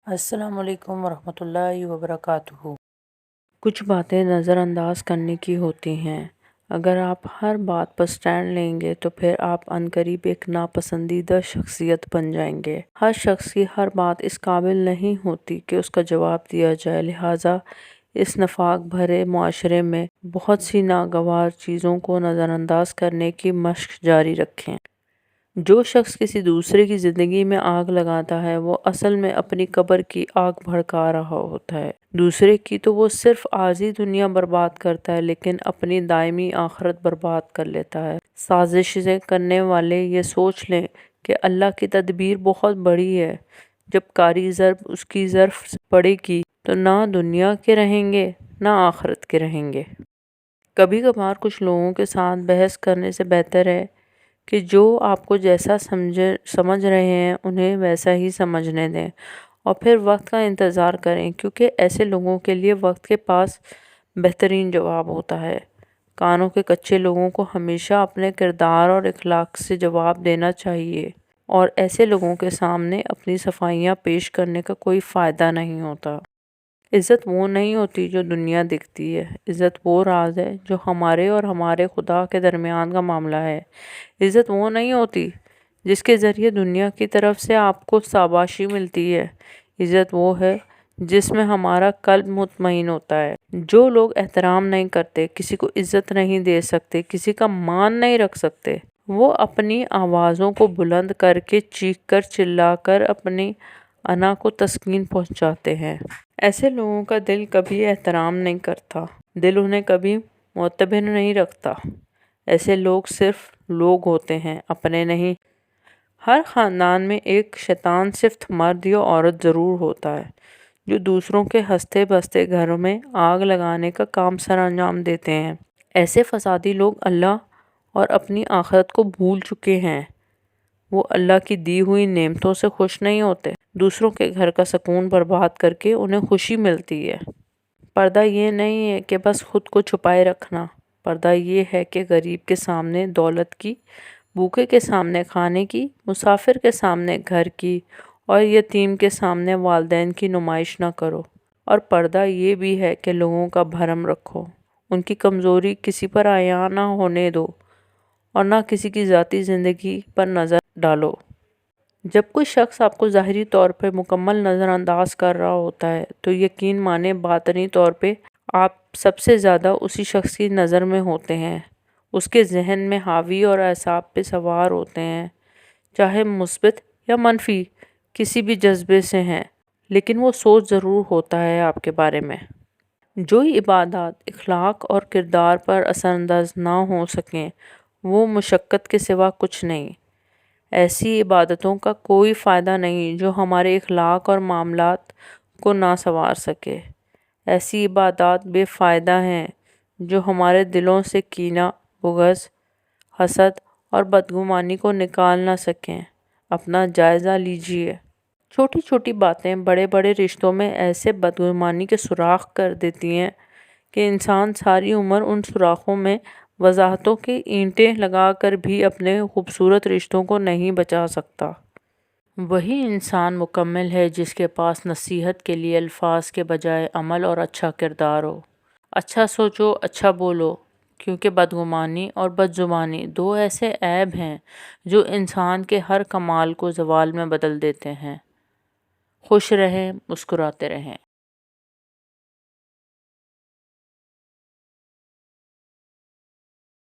السلام علیکم ورحمۃ اللہ وبرکاتہ۔ کچھ باتیں نظر انداز کرنے کی ہوتی ہیں۔ اگر آپ ہر بات پر سٹینڈ لیں گے تو پھر آپ عنقریب ایک ناپسندیدہ شخصیت بن جائیں گے۔ ہر شخص کی ہر بات اس قابل نہیں ہوتی کہ اس کا جواب دیا جائے، لہٰذا اس نفاق بھرے معاشرے میں بہت سی ناگوار چیزوں کو نظر انداز کرنے کی مشق جاری رکھیں۔ جو شخص کسی دوسرے کی زندگی میں آگ لگاتا ہے وہ اصل میں اپنی قبر کی آگ بھڑکا رہا ہوتا ہے۔ دوسرے کی تو وہ صرف عارضی دنیا برباد کرتا ہے لیکن اپنی دائمی آخرت برباد کر لیتا ہے۔ سازشیں کرنے والے یہ سوچ لیں کہ اللہ کی تدبیر بہت بڑی ہے، جب کاری ضرب اس کی ظرف پڑے گی تو نہ دنیا کے رہیں گے نہ آخرت کے رہیں گے۔ کبھی کبھار کچھ لوگوں کے ساتھ بحث کرنے سے بہتر ہے کہ جو آپ کو جیسا سمجھ رہے ہیں انہیں ویسا ہی سمجھنے دیں اور پھر وقت کا انتظار کریں، کیونکہ ایسے لوگوں کے لیے وقت کے پاس بہترین جواب ہوتا ہے۔ کانوں کے کچے لوگوں کو ہمیشہ اپنے کردار اور اخلاق سے جواب دینا چاہیے، اور ایسے لوگوں کے سامنے اپنی صفائیاں پیش کرنے کا کوئی فائدہ نہیں ہوتا۔ عزت وہ نہیں ہوتی جو دنیا دکھتی ہے، عزت وہ راز ہے جو ہمارے اور ہمارے خدا کے درمیان کا معاملہ ہے۔ عزت وہ نہیں ہوتی جس کے ذریعے دنیا کی طرف سے آپ کو شاباشی ملتی ہے، عزت وہ ہے جس میں ہمارا قلب مطمئن ہوتا ہے۔ جو لوگ احترام نہیں کرتے، کسی کو عزت نہیں دے سکتے، کسی کا مان نہیں رکھ سکتے، وہ اپنی آوازوں کو بلند کر کے چیخ کر چلا کر اپنی انا کو تسکین پہنچاتے ہیں۔ ایسے لوگوں کا دل کبھی احترام نہیں کرتا، دل انہیں کبھی معتبر نہیں رکھتا۔ ایسے لوگ صرف لوگ ہوتے ہیں، اپنے نہیں۔ ہر خاندان میں ایک شیطان صفت مرد یا عورت ضرور ہوتا ہے جو دوسروں کے ہنستے بستے گھروں میں آگ لگانے کا کام سر انجام دیتے ہیں۔ ایسے فسادی لوگ اللہ اور اپنی آخرت کو بھول چکے ہیں۔ وہ اللہ کی دی ہوئی نعمتوں سے خوش نہیں ہوتے، دوسروں کے گھر کا سکون برباد کر کے انہیں خوشی ملتی ہے۔ پردہ یہ نہیں ہے کہ بس خود کو چھپائے رکھنا، پردہ یہ ہے کہ غریب کے سامنے دولت کی، بھوکے کے سامنے کھانے کی، مسافر کے سامنے گھر کی اور یتیم کے سامنے والدین کی نمائش نہ کرو۔ اور پردہ یہ بھی ہے کہ لوگوں کا بھرم رکھو، ان کی کمزوری کسی پر عیاں نہ ہونے دو اور نہ کسی کی ذاتی زندگی پر نظر ڈالو۔ جب کوئی شخص آپ کو ظاہری طور پر مکمل نظر انداز کر رہا ہوتا ہے تو یقین مانیں باطنی طور پہ آپ سب سے زیادہ اسی شخص کی نظر میں ہوتے ہیں، اس کے ذہن میں حاوی اور اعصاب پہ سوار ہوتے ہیں، چاہے مثبت یا منفی کسی بھی جذبے سے ہیں، لیکن وہ سوچ ضرور ہوتا ہے آپ کے بارے میں۔ جو عبادات اخلاق اور کردار پر اثر انداز نہ ہو سکیں وہ مشقت کے سوا کچھ نہیں۔ ایسی عبادتوں کا کوئی فائدہ نہیں جو ہمارے اخلاق اور معاملات کو نہ سنوار سکے۔ ایسی عبادات بے فائدہ ہیں جو ہمارے دلوں سے کینہ، بغض، حسد اور بدگمانی کو نکال نہ سکیں۔ اپنا جائزہ لیجئے۔ چھوٹی چھوٹی باتیں بڑے بڑے رشتوں میں ایسے بدگمانی کے سوراخ کر دیتی ہیں کہ انسان ساری عمر ان سوراخوں میں وضاحتوں کی اینٹیں لگا کر بھی اپنے خوبصورت رشتوں کو نہیں بچا سکتا۔ وہی انسان مکمل ہے جس کے پاس نصیحت کے لیے الفاظ کے بجائے عمل اور اچھا کردار ہو۔ اچھا سوچو، اچھا بولو، کیونکہ بدگمانی اور بدزبانی دو ایسے عیب ہیں جو انسان کے ہر کمال کو زوال میں بدل دیتے ہیں۔ خوش رہیں، مسکراتے رہیں۔